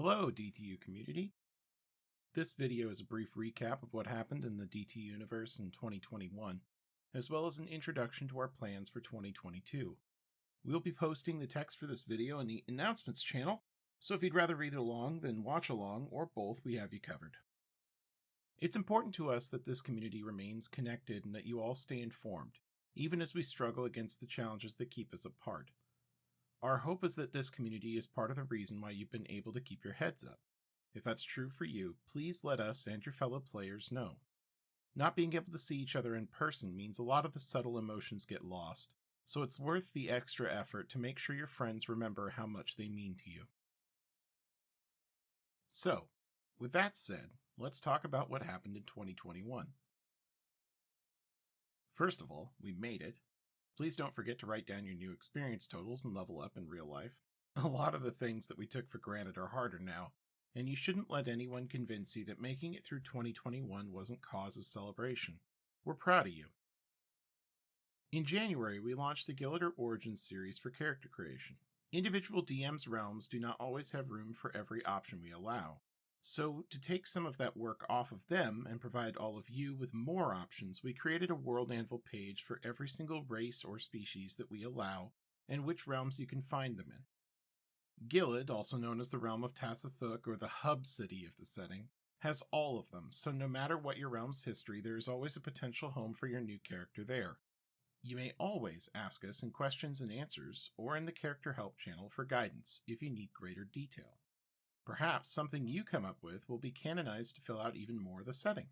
Hello, DTU community. This video is a brief recap of what happened in the DTU universe in 2021, as well as an introduction to our plans for 2022. We'll be posting the text for this video in the announcements channel, so if you'd rather read along than watch along, or both, we have you covered. It's important to us that this community remains connected and that you all stay informed, even as we struggle against the challenges that keep us apart. Our hope is that this community is part of the reason why you've been able to keep your heads up. If that's true for you, please let us and your fellow players know. Not being able to see each other in person means a lot of the subtle emotions get lost, so it's worth the extra effort to make sure your friends remember how much they mean to you. So, with that said, let's talk about what happened in 2021. First of all, we made it. Please don't forget to write down your new experience totals and level up in real life. A lot of the things that we took for granted are harder now, and you shouldn't let anyone convince you that making it through 2021 wasn't cause of celebration. We're proud of you. In January, we launched the Dtu Origins series for character creation. Individual DM's realms do not always have room for every option we allow. So, to take some of that work off of them and provide all of you with more options, we created a World Anvil page for every single race or species that we allow, and which realms you can find them in. Gilead, also known as the realm of Tassathuk or the hub city of the setting, has all of them, so no matter what your realm's history, there is always a potential home for your new character there. You may always ask us in questions and answers, or in the character help channel for guidance if you need greater detail. Perhaps something you come up with will be canonized to fill out even more of the setting.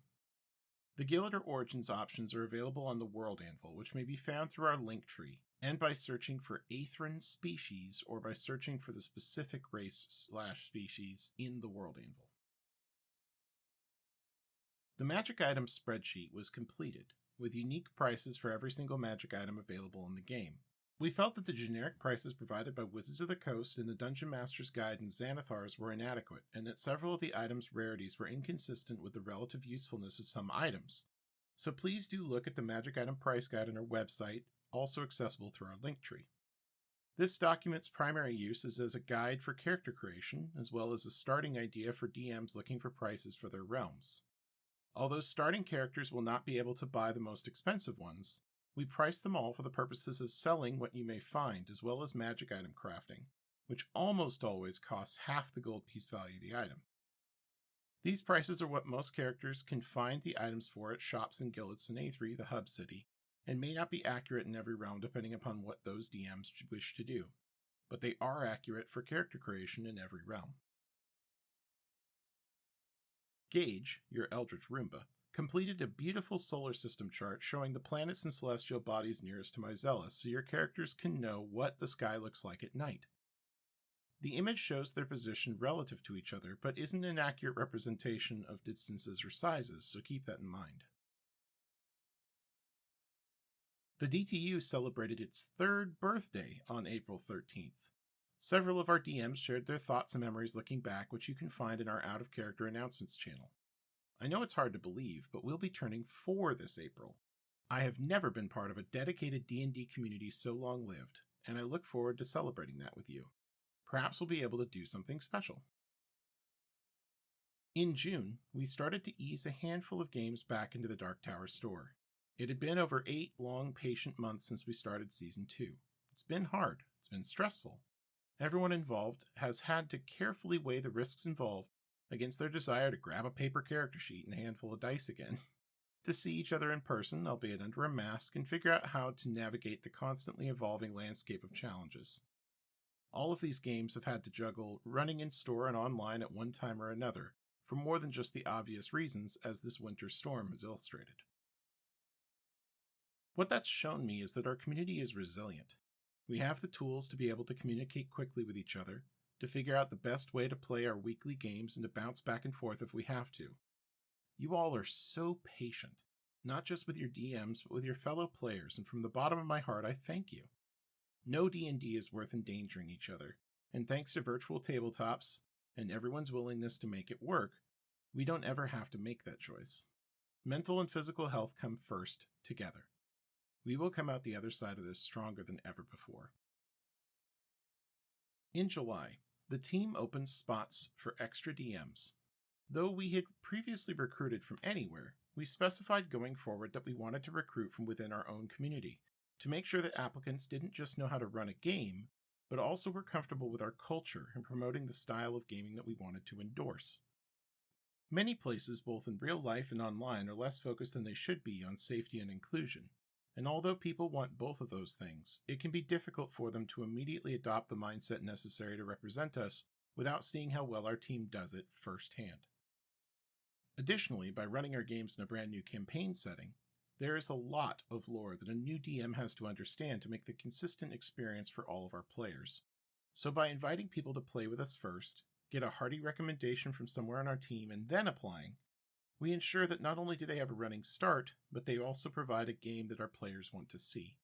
The Dtu Origins options are available on the World Anvil, which may be found through our link tree, and by searching for Aethran species or by searching for the specific race/species in the World Anvil. The magic item spreadsheet was completed, with unique prices for every single magic item available in the game. We felt that the generic prices provided by Wizards of the Coast in the Dungeon Master's Guide and Xanathar's were inadequate, and that several of the items' rarities were inconsistent with the relative usefulness of some items. So please do look at the Magic Item Price Guide on our website, also accessible through our link tree. This document's primary use is as a guide for character creation, as well as a starting idea for DMs looking for prices for their realms. Although starting characters will not be able to buy the most expensive ones, we price them all for the purposes of selling what you may find, as well as magic item crafting, which almost always costs half the gold piece value of the item. These prices are what most characters can find the items for at shops in Gilead Sinathree, the hub city, and may not be accurate in every realm depending upon what those DMs wish to do, but they are accurate for character creation in every realm. Gage, your Eldritch Roomba, completed a beautiful solar system chart showing the planets and celestial bodies nearest to Myzelis so your characters can know what the sky looks like at night. The image shows their position relative to each other, but isn't an accurate representation of distances or sizes, so keep that in mind. The DTU celebrated its 3rd birthday on April 13th. Several of our DMs shared their thoughts and memories looking back, which you can find in our out-of-character announcements channel. I know it's hard to believe, but we'll be turning 4 this April. I have never been part of a dedicated D&D community so long-lived, and I look forward to celebrating that with you. Perhaps we'll be able to do something special. In June, we started to ease a handful of games back into the Dark Tower store. It had been over 8 long, patient months since we started Season 2. It's been hard. It's been stressful. Everyone involved has had to carefully weigh the risks involved against their desire to grab a paper character sheet and a handful of dice again, to see each other in person, albeit under a mask, and figure out how to navigate the constantly evolving landscape of challenges. All of these games have had to juggle running in store and online at one time or another, for more than just the obvious reasons, as this winter storm has illustrated. What that's shown me is that our community is resilient. We have the tools to be able to communicate quickly with each other, to figure out the best way to play our weekly games and to bounce back and forth if we have to. You all are so patient, not just with your DMs, but with your fellow players, and from the bottom of my heart, I thank you. No D&D is worth endangering each other, and thanks to virtual tabletops and everyone's willingness to make it work, we don't ever have to make that choice. Mental and physical health come first, together. We will come out the other side of this stronger than ever before. In July, the team opens spots for extra DMs. Though we had previously recruited from anywhere, we specified going forward that we wanted to recruit from within our own community to make sure that applicants didn't just know how to run a game, but also were comfortable with our culture and promoting the style of gaming that we wanted to endorse. Many places, both in real life and online, are less focused than they should be on safety and inclusion, and although people want both of those things, it can be difficult for them to immediately adopt the mindset necessary to represent us without seeing how well our team does it firsthand. Additionally, by running our games in a brand new campaign setting, there is a lot of lore that a new DM has to understand to make the consistent experience for all of our players. So by inviting people to play with us first, get a hearty recommendation from somewhere on our team, and then applying, we ensure that not only do they have a running start, but they also provide a game that our players want to see.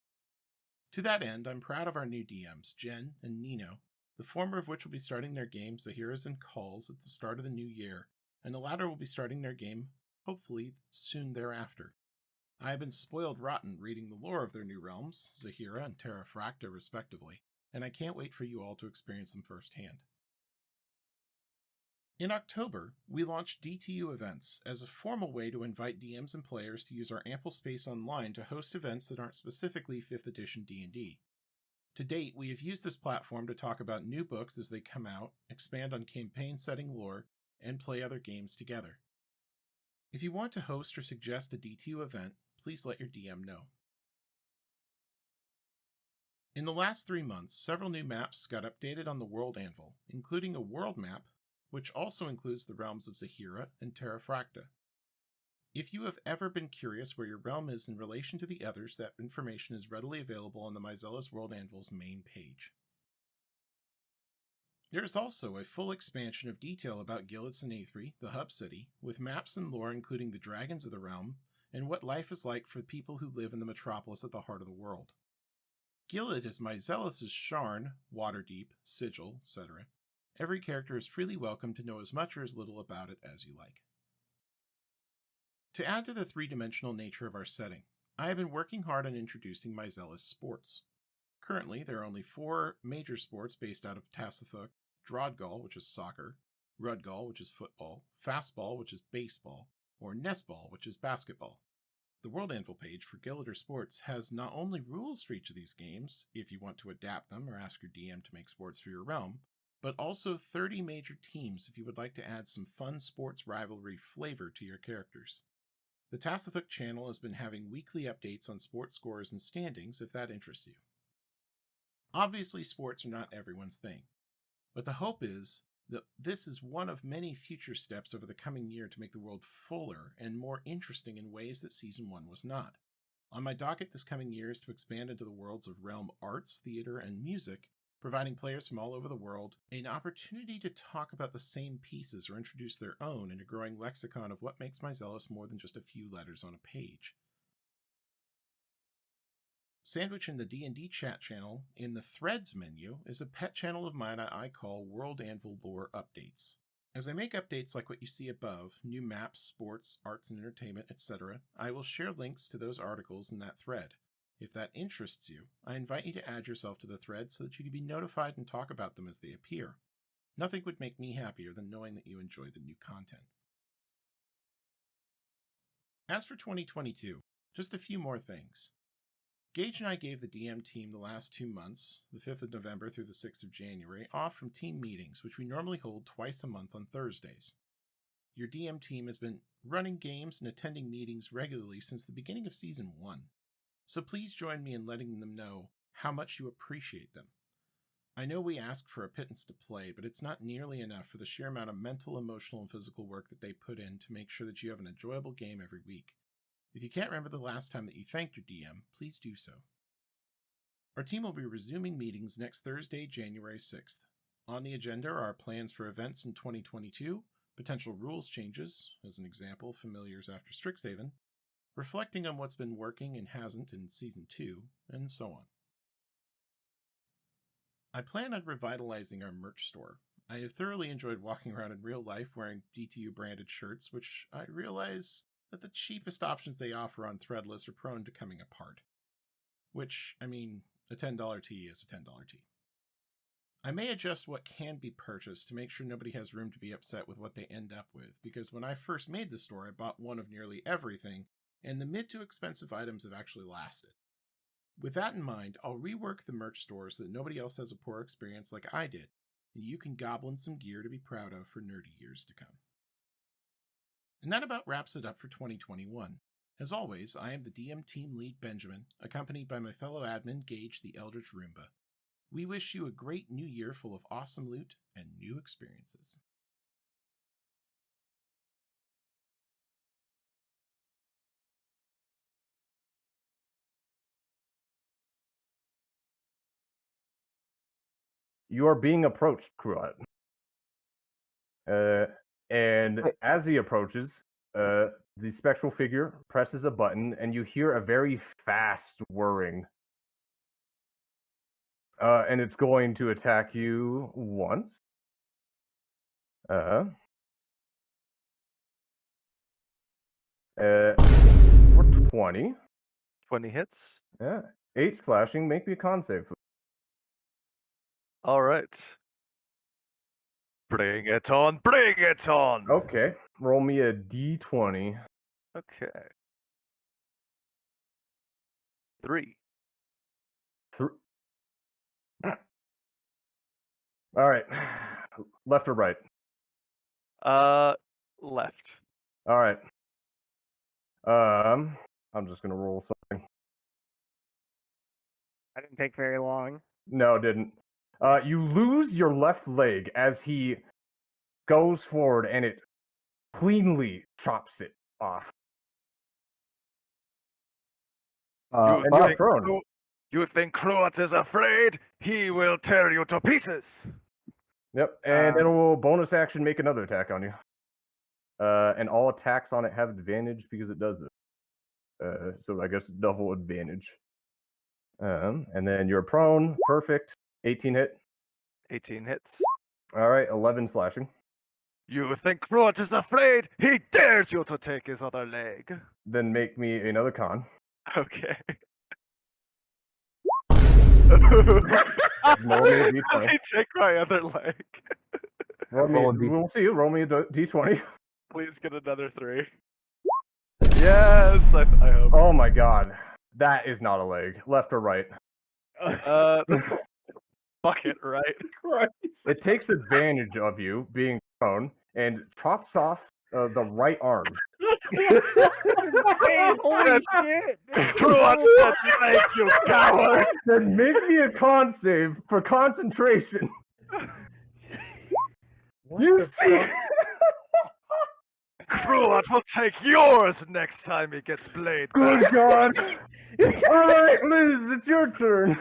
To that end, I'm proud of our new DMs, Jen and Nino, the former of which will be starting their game Zahiras and Calls at the start of the new year, and the latter will be starting their game, hopefully, soon thereafter. I have been spoiled rotten reading the lore of their new realms, Zahira and Terra Fracta respectively, and I can't wait for you all to experience them firsthand. In October, we launched DTU Events as a formal way to invite DMs and players to use our ample space online to host events that aren't specifically 5th edition D&D. To date, we have used this platform to talk about new books as they come out, expand on campaign setting lore, and play other games together. If you want to host or suggest a DTU event, please let your DM know. In the last 3 months, several new maps got updated on the World Anvil, including a world map, which also includes the realms of Zahira and Terra Fracta. If you have ever been curious where your realm is in relation to the others, that information is readily available on the Myzelis World Anvil's main page. There is also a full expansion of detail about Gillitz and Aethry, the hub city, with maps and lore including the dragons of the realm, and what life is like for people who live in the metropolis at the heart of the world. Gillett is Myzelis' Sharn, Waterdeep, Sigil, etc. Every character is freely welcome to know as much or as little about it as you like. To add to the three-dimensional nature of our setting, I have been working hard on introducing Myzelis sports. Currently, there are only 4 major sports based out of Tassathuk: Drodgall, which is soccer, Rudgall, which is football, Fastball, which is baseball, or Nestball, which is basketball. The World Anvil page for Gilliter Sports has not only rules for each of these games, if you want to adapt them or ask your DM to make sports for your realm, but also 30 major teams if you would like to add some fun sports rivalry flavor to your characters. The Tassathuk channel has been having weekly updates on sports scores and standings if that interests you. Obviously, sports are not everyone's thing, but the hope is that this is one of many future steps over the coming year to make the world fuller and more interesting in ways that Season 1 was not. On my docket this coming year is to expand into the worlds of realm arts, theater, and music, providing players from all over the world an opportunity to talk about the same pieces or introduce their own in a growing lexicon of what makes Myzelis more than just a few letters on a page. Sandwiched in the D&D chat channel, in the Threads menu, is a pet channel of mine I call World Anvil Lore Updates. As I make updates like what you see above, new maps, sports, arts and entertainment, etc., I will share links to those articles in that thread. If that interests you, I invite you to add yourself to the thread so that you can be notified and talk about them as they appear. Nothing would make me happier than knowing that you enjoy the new content. As for 2022, just a few more things. Gage and I gave the DM team the last 2 months, the 5th of November through the 6th of January, off from team meetings, which we normally hold twice a month on Thursdays. Your DM team has been running games and attending meetings regularly since the beginning of Season 1, so please join me in letting them know how much you appreciate them. I know we ask for a pittance to play, but it's not nearly enough for the sheer amount of mental, emotional, and physical work that they put in to make sure that you have an enjoyable game every week. If you can't remember the last time that you thanked your DM, please do so. Our team will be resuming meetings next Thursday, January 6th. On the agenda are our plans for events in 2022, potential rules changes, as an example, Familiars after Strixhaven, reflecting on what's been working and hasn't in Season 2, and so on. I plan on revitalizing our merch store. I have thoroughly enjoyed walking around in real life wearing DTU branded shirts, which I realize that the cheapest options they offer on Threadless are prone to coming apart. Which, I mean, a $10 tee is a $10 tee. I may adjust what can be purchased to make sure nobody has room to be upset with what they end up with, because when I first made the store, I bought one of nearly everything, and the mid to expensive items have actually lasted. With that in mind, I'll rework the merch store so that nobody else has a poor experience like I did, and you can goblin some gear to be proud of for nerdy years to come. And that about wraps it up for 2021. As always, I am the DM Team Lead Benjamin, accompanied by my fellow admin Gage the Eldritch Roomba. We wish you a great new year full of awesome loot and new experiences. You are being approached, Kruat. And as he approaches, the spectral figure presses a button, and you hear a very fast whirring. And it's going to attack you once. For 20. 20 hits. Yeah. 8 slashing. Make me a con save. All right. Bring it on. Bring it on. Okay. Roll me a d20. Okay. 3. All right. Left or right? Left. All right. I'm just gonna roll something. I didn't take very long. No, it didn't. You lose your left leg as he goes forward, and it cleanly chops it off. And you're prone. You think Kruat is afraid? He will tear you to pieces. Yep, and it will bonus action make another attack on you. And all attacks on it have advantage because it does it. So I guess double advantage. And then you're prone. Perfect. 18 hit. 18 hits. All right, 11 slashing. You think Kruat is afraid? He dares you to take his other leg. Then make me another con. Okay. Roll me a d20. Does he take my other leg? We'll see you. Roll me a d20. Please get another 3. Yes, I hope. Oh my god. That is not a leg. Left or right? Fuck it, right? Christ. It takes advantage of you being prone and chops off the right arm. Holy shit! Kruat's got the leg, you coward! Then make me a con save for concentration. You see? Kruat will take yours next time he gets blade back. Good God. Alright, Liz, it's your turn.